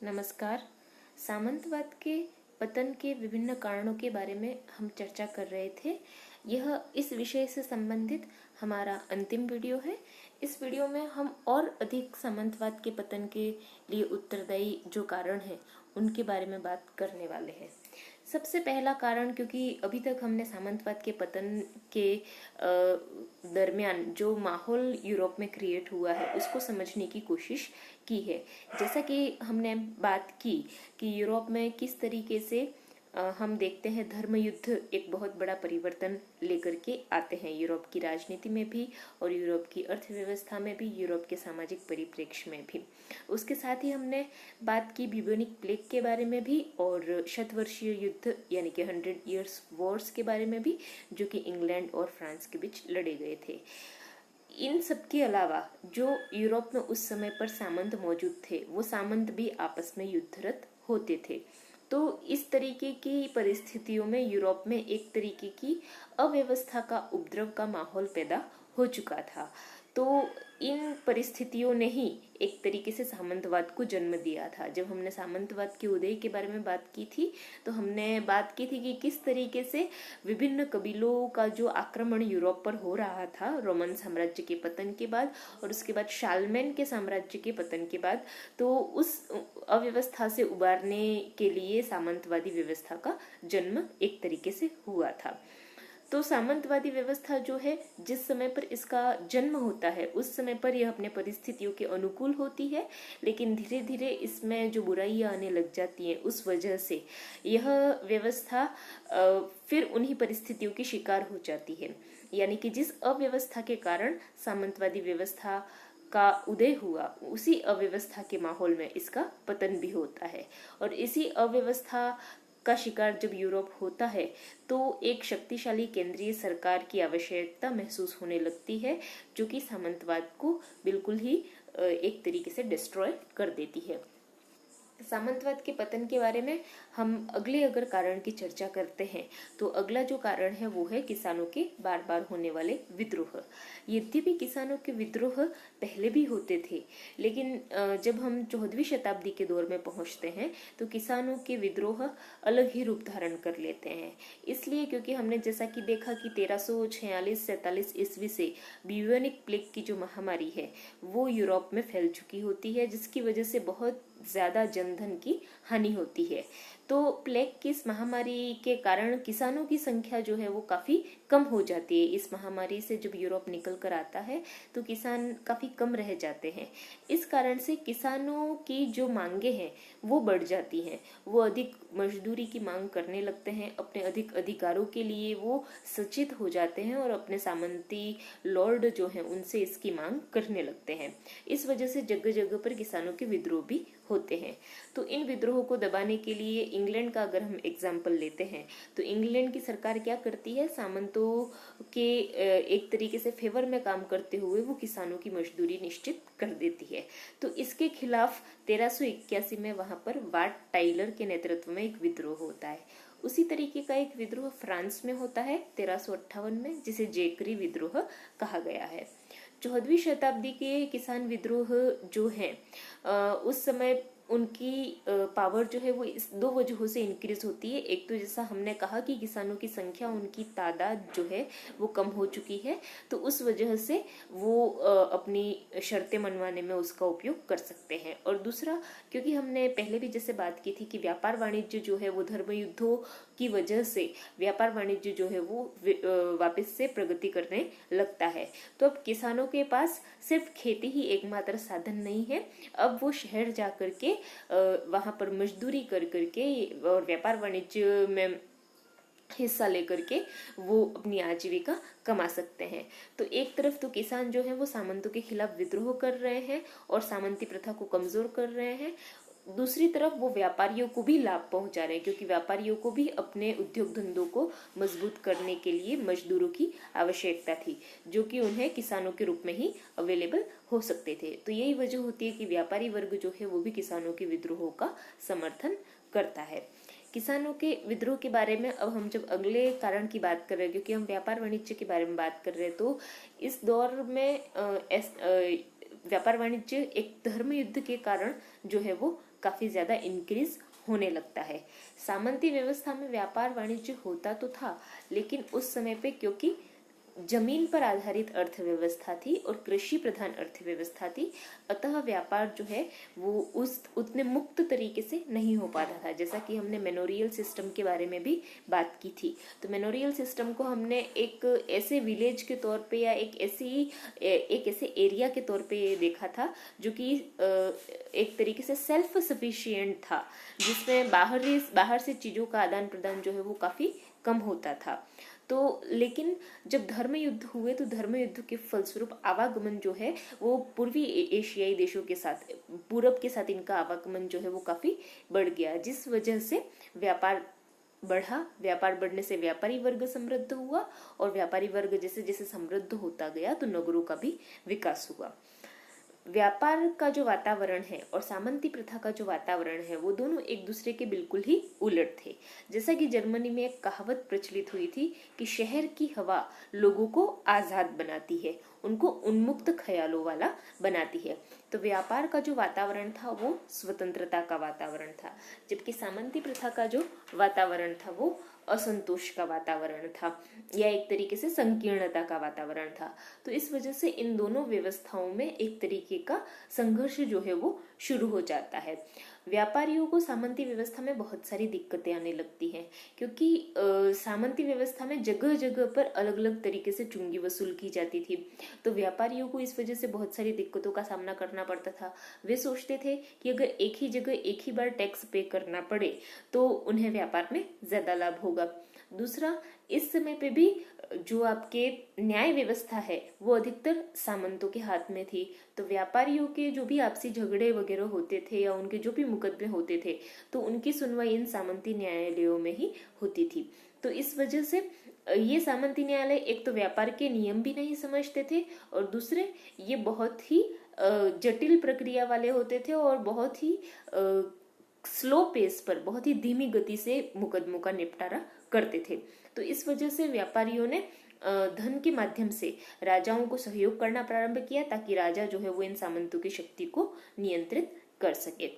नमस्कार। सामंतवाद के पतन के विभिन्न कारणों के बारे में हम चर्चा कर रहे थे। यह इस विषय से संबंधित हमारा अंतिम वीडियो है। इस वीडियो में हम और अधिक सामंतवाद के पतन के लिए उत्तरदायी जो कारण हैं उनके बारे में बात करने वाले हैं। सबसे पहला कारण, क्योंकि अभी तक हमने सामंतवाद के पतन के दरमियान जो माहौल यूरोप में क्रिएट हुआ है उसको समझने की कोशिश की है। जैसा कि हमने बात की कि यूरोप में किस तरीके से हम देखते हैं धर्म युद्ध एक बहुत बड़ा परिवर्तन लेकर के आते हैं यूरोप की राजनीति में भी और यूरोप की अर्थव्यवस्था में भी, यूरोप के सामाजिक परिप्रेक्ष्य में भी। उसके साथ ही हमने बात की ब्यूबोनिक प्लेग के बारे में भी और शतवर्षीय युद्ध यानी कि 100 ईयर्स वॉर्स के बारे में भी, जो कि इंग्लैंड और फ्रांस के बीच लड़े गए थे। इन सब के अलावा जो यूरोप में उस समय पर सामंत मौजूद थे वो सामंत भी आपस में युद्धरत होते थे। तो इस तरीके की परिस्थितियों में यूरोप में एक तरीके की अव्यवस्था का, उपद्रव का माहौल पैदा हो चुका था। तो इन परिस्थितियों ने ही एक तरीके से सामंतवाद को जन्म दिया था। जब हमने सामंतवाद के उदय के बारे में बात की थी तो हमने बात की थी कि किस तरीके से विभिन्न कबीलों का जो आक्रमण यूरोप पर हो रहा था रोमन साम्राज्य के पतन के बाद और उसके बाद शालमैन के साम्राज्य के पतन के बाद, तो उस अव्यवस्था से उबारने के लिए सामंतवादी व्यवस्था का जन्म एक तरीके से हुआ था। तो सामंतवादी व्यवस्था जो है, जिस समय पर इसका जन्म होता है उस समय पर यह अपने परिस्थितियों के अनुकूल होती है, लेकिन धीरे धीरे इसमें जो बुराइयां आने लग जाती हैं उस वजह से यह व्यवस्था फिर उन्हीं परिस्थितियों की शिकार हो जाती है। यानी कि जिस अव्यवस्था के कारण सामंतवादी व्यवस्था का उदय हुआ उसी अव्यवस्था के माहौल में इसका पतन भी होता है। और इसी अव्यवस्था का शिकार जब यूरोप होता है तो एक शक्तिशाली केंद्रीय सरकार की आवश्यकता महसूस होने लगती है, जो कि सामंतवाद को बिल्कुल ही एक तरीके से डिस्ट्रॉय कर देती है। सामंतवाद के पतन के बारे में हम अगले अगर कारण की चर्चा करते हैं तो अगला जो कारण है वो है किसानों के बार बार होने वाले विद्रोह। यद्यपि किसानों के विद्रोह पहले भी होते थे, लेकिन जब हम 14वीं शताब्दी के दौर में पहुंचते हैं तो किसानों के विद्रोह अलग ही रूप धारण कर लेते हैं। इसलिए क्योंकि हमने जैसा कि देखा कि 1346-47 ईस्वी से ब्यूबोनिक प्लेग की जो महामारी है वो यूरोप में फैल चुकी होती है, जिसकी वजह से बहुत ज्यादा जनधन की हानि होती है। तो प्लेग की इस महामारी के कारण किसानों की संख्या जो है वो काफी कम हो जाती है। इस महामारी से जब यूरोप निकल कर आता है तो किसान काफी कम रह जाते हैं। इस कारण से किसानों की जो मांगे हैं वो बढ़ जाती हैं। वो अधिक मजदूरी की मांग करने लगते हैं, अपने अधिक अधिकारों के लिए वो सचेत हो जाते हैं और अपने सामंती लॉर्ड जो हैं उनसे इसकी मांग करने लगते हैं। इस वजह से जगह जगह पर किसानों के विद्रोह भी होते हैं। तो इन विद्रोहों को दबाने के लिए इंग्लैंड का अगर हम एग्जाम्पल लेते हैं तो इंग्लैंड की सरकार क्या करती है, सामंतों के एक तरीके से फेवर में काम करते हुए वो किसानों की मजदूरी निश्चित कर देती है। तो इसके खिलाफ 1381 में वहां पर वाट टाइलर के नेतृत्व में एक विद्रोह होता है। उसी तरीके का एक विद्रोह फ्रांस में होता है 1358 में, जिसे जेकरी विद्रोह कहा गया है। 14वीं शताब्दी के किसान विद्रोह जो हैं उस समय उनकी पावर जो है वो इस दो वजहों से इंक्रीज होती है। एक तो जैसा हमने कहा कि किसानों की संख्या, उनकी तादाद जो है वो कम हो चुकी है, तो उस वजह से वो अपनी शर्तें मनवाने में उसका उपयोग कर सकते हैं। और दूसरा, क्योंकि हमने पहले भी जैसे बात की थी कि व्यापार वाणिज्य जो है वो धर्म युद्धों की वजह से व्यापार वाणिज्य जो है वो वापस से प्रगति करने लगता है। तो अब किसानों के पास सिर्फ खेती ही एकमात्र साधन नहीं है, अब वो शहर जा करके वहां पर मजदूरी कर करके और व्यापार वाणिज्य में हिस्सा लेकर के वो अपनी आजीविका कमा सकते हैं। तो एक तरफ तो किसान जो है वो सामंतों के खिलाफ विद्रोह कर रहे हैं और सामंती प्रथा को कमजोर कर रहे हैं, दूसरी तरफ वो व्यापारियों को भी लाभ पहुंचा रहे हैं, क्योंकि व्यापारियों को भी अपने उद्योग धंधों को मजबूत करने के लिए मजदूरों की आवश्यकता थी, जो कि उन्हें किसानों के रूप में ही अवेलेबल हो सकते थे। तो यही वजह होती है कि व्यापारी वर्ग जो है वो भी किसानों के विद्रोहों का समर्थन करता है। किसानों के विद्रोह के बारे में अब हम जब अगले कारण की बात कर रहे हैं, क्योंकि हम व्यापार वाणिज्य के बारे में बात कर रहे हैं, तो इस दौर में व्यापार वाणिज्य एक धर्म युद्ध के कारण जो है वो काफी ज्यादा इंक्रीज होने लगता है। सामंती व्यवस्था में व्यापार वाणिज्य होता तो था, लेकिन उस समय पे क्योंकि जमीन पर आधारित अर्थव्यवस्था थी और कृषि प्रधान अर्थव्यवस्था थी, अतः व्यापार जो है वो उस उतने मुक्त तरीके से नहीं हो पाता था। जैसा कि हमने मेनोरियल सिस्टम के बारे में भी बात की थी, तो मेनोरियल सिस्टम को हमने एक ऐसे विलेज के तौर पे या एक ऐसे एरिया के तौर पे देखा था जो कि एक तरीके से सेल्फ सफिशिएंट था, जिसमें बाहर से चीजों का आदान प्रदान जो है वो काफी कम होता था। तो लेकिन जब धर्म युद्ध हुए तो धर्म युद्ध के फलस्वरूप आवागमन जो है वो पूर्वी एशियाई देशों के साथ, पूरब के साथ इनका आवागमन जो है वो काफी बढ़ गया, जिस वजह से व्यापार बढ़ा। व्यापार बढ़ने से व्यापारी वर्ग समृद्ध हुआ और व्यापारी वर्ग जैसे जैसे समृद्ध होता गया तो नगरों का भी विकास हुआ। व्यापार का जो वातावरण है और सामंती प्रथा का जो वातावरण है वो दोनों एक दूसरे के बिल्कुल ही उलट थे। जैसा कि जर्मनी में एक कहावत प्रचलित हुई थी कि शहर की हवा लोगों को आजाद बनाती है, उनको उन्मुक्त ख्यालों वाला बनाती है। तो व्यापार का जो वातावरण था वो स्वतंत्रता का वातावरण था, जबकि सामंती प्रथा का जो वातावरण था वो असंतोष का वातावरण था या एक तरीके से संकीर्णता का वातावरण था। तो इस वजह से इन दोनों व्यवस्थाओं में एक तरीके का संघर्ष जो है वो शुरू हो जाता है। व्यापारियों को सामंती व्यवस्था में बहुत सारी दिक्कतें आने लगती हैं, क्योंकि सामंती व्यवस्था में जगह जगह पर अलग अलग तरीके से चुंगी वसूल की जाती थी। तो व्यापारियों को इस वजह से बहुत सारी दिक्कतों का सामना करना पड़ता था। वे सोचते थे कि अगर एक ही जगह एक ही बार टैक्स पे करना पड़े तो उन्हें व्यापार में ज्यादा लाभ होगा। दूसरा, इस समय पे भी जो आपके न्याय व्यवस्था है वो अधिकतर सामंतों के हाथ में थी। तो व्यापारियों के जो भी आपसी झगड़े वगैरह होते थे या उनके जो भी मुकदमे होते थे तो उनकी सुनवाई इन सामंती न्यायालयों में ही होती थी। तो इस वजह से ये सामंती न्यायालय एक तो व्यापार के नियम भी नहीं समझते थे और दूसरे ये बहुत ही जटिल प्रक्रिया वाले होते थे और बहुत ही स्लो पेस पर, बहुत ही धीमी गति से मुकदमों का निपटारा करते थे। तो इस वजह से व्यापारियों ने धन के माध्यम से राजाओं को सहयोग करना प्रारंभ किया ताकि राजा जो है वो इन सामंतों की शक्ति को नियंत्रित कर सके।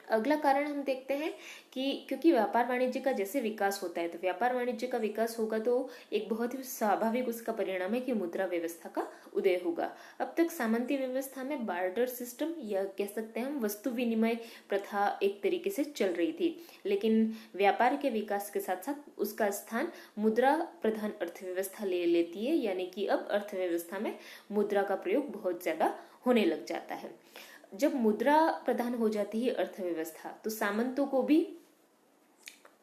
अगला कारण हम देखते हैं कि क्योंकि व्यापार वाणिज्य का जैसे विकास होता है तो व्यापार वाणिज्य का विकास होगा तो एक बहुत ही स्वाभाविक उसका परिणाम है कि मुद्रा व्यवस्था का उदय होगा। अब तक सामंती व्यवस्था में बार्टर सिस्टम या कह सकते हैं हम वस्तु विनिमय प्रथा एक तरीके से चल रही थी, लेकिन व्यापार के विकास के साथ साथ उसका स्थान मुद्रा प्रधान अर्थव्यवस्था ले लेती है, यानी कि अब अर्थव्यवस्था में मुद्रा का प्रयोग बहुत ज्यादा होने लग जाता है। जब मुद्रा प्रधान हो जाती है अर्थव्यवस्था तो सामंतों को भी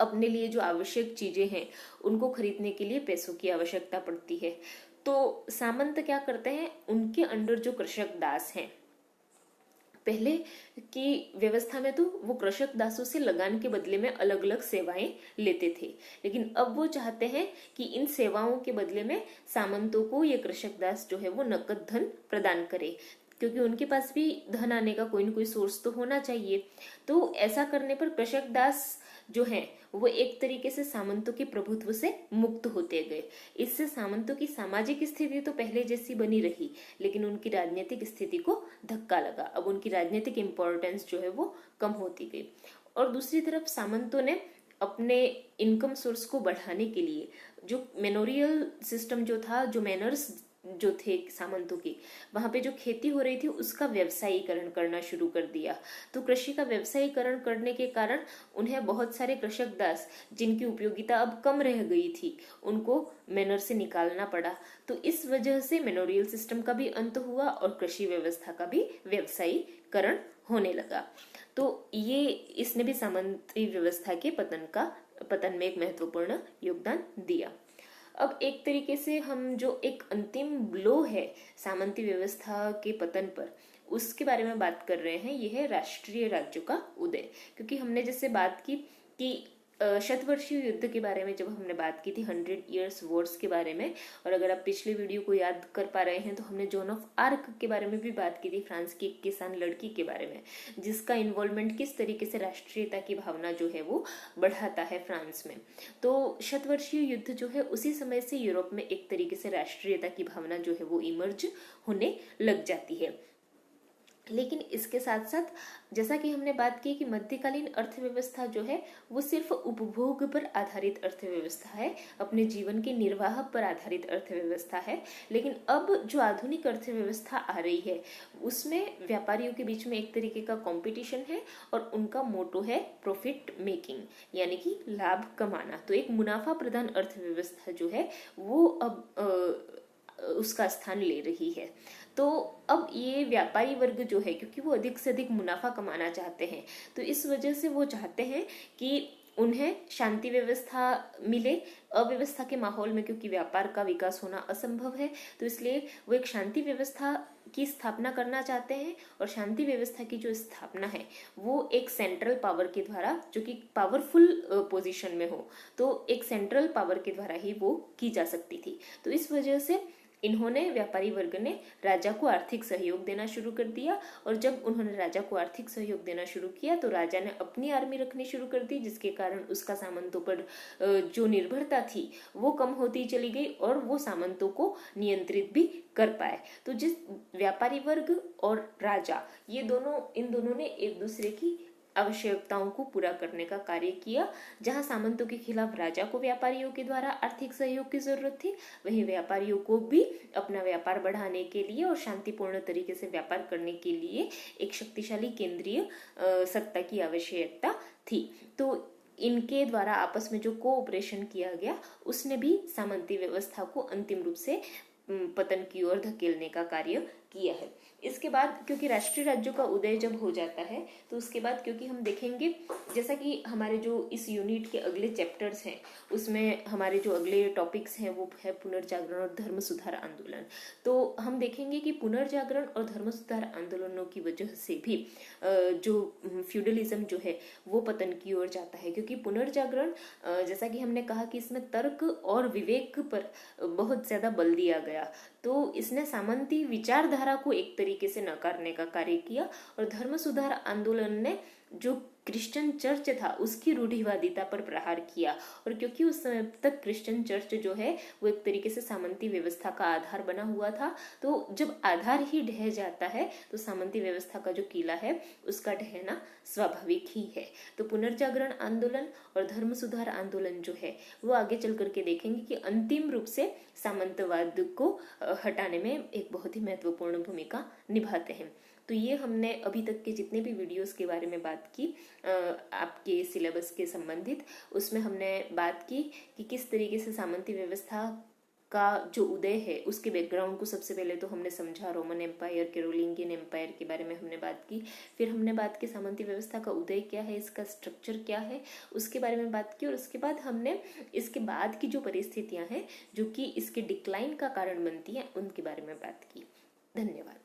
अपने लिए जो आवश्यक चीजें हैं उनको खरीदने के लिए पैसों की आवश्यकता पड़ती है। तो सामंत क्या करते हैं, उनके अंडर जो कृषक दास हैं, पहले की व्यवस्था में तो वो कृषक दासों से लगान के बदले में अलग अलग सेवाएं लेते थे, लेकिन अब वो चाहते हैं कि इन सेवाओं के बदले में सामंतों को ये कृषक दास जो है वो नकद धन प्रदान करे, क्योंकि उनके पास भी धन आने का कोई न कोई सोर्स तो होना चाहिए। तो ऐसा करने पर कृषक दास जो हैं वो एक तरीके से सामंतों के प्रभुत्व से मुक्त होते गए। इससे सामंतों की सामाजिक स्थिति तो पहले जैसी बनी रही, लेकिन उनकी राजनीतिक स्थिति को धक्का लगा। अब उनकी राजनीतिक इंपॉर्टेंस जो है वो कम होती गई। और दूसरी तरफ सामंतों ने अपने इनकम सोर्स को बढ़ाने के लिए जो मेनोरियल सिस्टम जो था, जो मैनर्स जो थे सामंतों की, वहां पे जो खेती हो रही थी उसका व्यवसायीकरण करना शुरू कर दिया। तो कृषि का व्यवसायीकरण करने के कारण उन्हें बहुत सारे कृषक दास जिनकी उपयोगिता अब कम रह गई थी उनको मैनर से निकालना पड़ा। तो इस वजह से मेनोरियल सिस्टम का भी अंत हुआ और कृषि व्यवस्था का भी व्यवसायीकरण होने लगा। तो ये इसने भी सामंती व्यवस्था के पतन में एक महत्वपूर्ण योगदान दिया। अब एक तरीके से हम जो एक अंतिम ब्लो है सामंती व्यवस्था के पतन पर, उसके बारे में बात कर रहे हैं। यह है राष्ट्रीय राज्यों का उदय। क्योंकि हमने जैसे बात की कि शतवर्षीय युद्ध के बारे में, जब हमने बात की थी 100 Years वॉर्स के बारे में, और अगर आप पिछले वीडियो को याद कर पा रहे हैं तो हमने जोन ऑफ आर्क के बारे में भी बात की थी, फ्रांस की एक किसान लड़की के बारे में, जिसका इन्वॉल्वमेंट किस तरीके से राष्ट्रीयता की भावना जो है वो बढ़ाता है फ्रांस में। तो शतवर्षीय युद्ध जो है उसी समय से यूरोप में एक तरीके से राष्ट्रीयता की भावना जो है वो इमर्ज होने लग जाती है। लेकिन इसके साथ साथ जैसा कि हमने बात की कि मध्यकालीन अर्थव्यवस्था जो है वो सिर्फ उपभोग पर आधारित अर्थव्यवस्था है, अपने जीवन के निर्वाह पर आधारित अर्थव्यवस्था है। लेकिन अब जो आधुनिक अर्थव्यवस्था आ रही है उसमें व्यापारियों के बीच में एक तरीके का कंपटीशन है और उनका मोटो है प्रॉफिट मेकिंग, यानी कि लाभ कमाना। तो एक मुनाफा प्रधान अर्थव्यवस्था जो है वो अब उसका स्थान ले रही है। तो अब ये व्यापारी वर्ग जो है, क्योंकि वो अधिक से अधिक मुनाफा कमाना चाहते हैं, तो इस वजह से वो चाहते हैं कि उन्हें शांति व्यवस्था मिले। अव्यवस्था के माहौल में क्योंकि व्यापार का विकास होना असंभव है, तो इसलिए वो एक शांति व्यवस्था की स्थापना करना चाहते हैं। और शांति व्यवस्था की जो स्थापना है वो एक सेंट्रल पावर के द्वारा, जो कि पावरफुल पोजीशन में हो, तो एक सेंट्रल पावर के द्वारा ही वो की जा सकती थी। तो इस वजह से इन्होंने, व्यापारी वर्ग ने राजा को आर्थिक सहयोग देना शुरू कर दिया। और जब उन्होंने राजा को आर्थिक सहयोग देना शुरू किया तो राजा ने अपनी आर्मी रखनी शुरू कर दी, जिसके कारण उसका सामंतों पर जो निर्भरता थी वो कम होती चली गई और वो सामंतों को नियंत्रित भी कर पाए। तो जिस व्यापारी वर्ग और राजा, ये दोनों, इन दोनों ने एक दूसरे की आवश्यकताओं को पूरा करने का कार्य किया। जहां सामंतों के खिलाफ राजा को व्यापारियों के द्वारा आर्थिक सहयोग की जरूरत थी, वहीं व्यापारियों को भी अपना व्यापार बढ़ाने के लिए और शांतिपूर्ण तरीके से व्यापार करने के लिए एक शक्तिशाली केंद्रीय सत्ता की आवश्यकता थी। तो इनके द्वारा आपस में जो कोऑपरेशन किया गया उसने भी सामंती व्यवस्था को अंतिम रूप से पतन की ओर धकेलने का कार्य किया है। इसके बाद क्योंकि राष्ट्रीय राज्यों का उदय जब हो जाता है तो उसके बाद क्योंकि हम देखेंगे, जैसा कि हमारे जो इस यूनिट के अगले चैप्टर्स हैं उसमें हमारे जो अगले टॉपिक्स हैं वो है पुनर्जागरण और धर्म सुधार आंदोलन। तो हम देखेंगे कि पुनर्जागरण और धर्म सुधार आंदोलनों की वजह से भी जो फ्यूडलिज्म जो है वो पतन की ओर जाता है। क्योंकि पुनर्जागरण, जैसा कि हमने कहा कि इसमें तर्क और विवेक पर बहुत ज्यादा बल दिया गया, तो इसने सामंती विचारधारा को एक तरीके से नकारने का कार्य किया। और धर्म सुधार आंदोलन ने जो क्रिश्चियन चर्च था उसकी रूढ़िवादिता पर प्रहार किया। और क्योंकि उस समय तक क्रिश्चियन चर्च जो है वो एक तरीके से सामंती व्यवस्था का आधार बना हुआ था, तो जब आधार ही ढह जाता है तो सामंती व्यवस्था का जो किला है उसका ढहना स्वाभाविक ही है। तो पुनर्जागरण आंदोलन और धर्म सुधार आंदोलन जो है वो आगे चल करके देखेंगे कि अंतिम रूप से सामंतवाद को हटाने में एक बहुत ही महत्वपूर्ण भूमिका निभाते हैं। तो ये हमने अभी तक के जितने भी वीडियोस के बारे में बात की आपके सिलेबस के संबंधित, उसमें हमने बात की कि किस तरीके से सामंती व्यवस्था का जो उदय है उसके बैकग्राउंड को सबसे पहले तो हमने समझा, रोमन एम्पायर, कैरोलिंगियन एम्पायर के बारे में हमने बात की। फिर हमने बात की सामंती व्यवस्था का उदय क्या है, इसका स्ट्रक्चर क्या है, उसके बारे में बात की। और उसके बाद हमने इसके बाद की जो परिस्थितियां हैं जो कि इसके डिक्लाइन का कारण बनती हैं उनके बारे में बात की। धन्यवाद।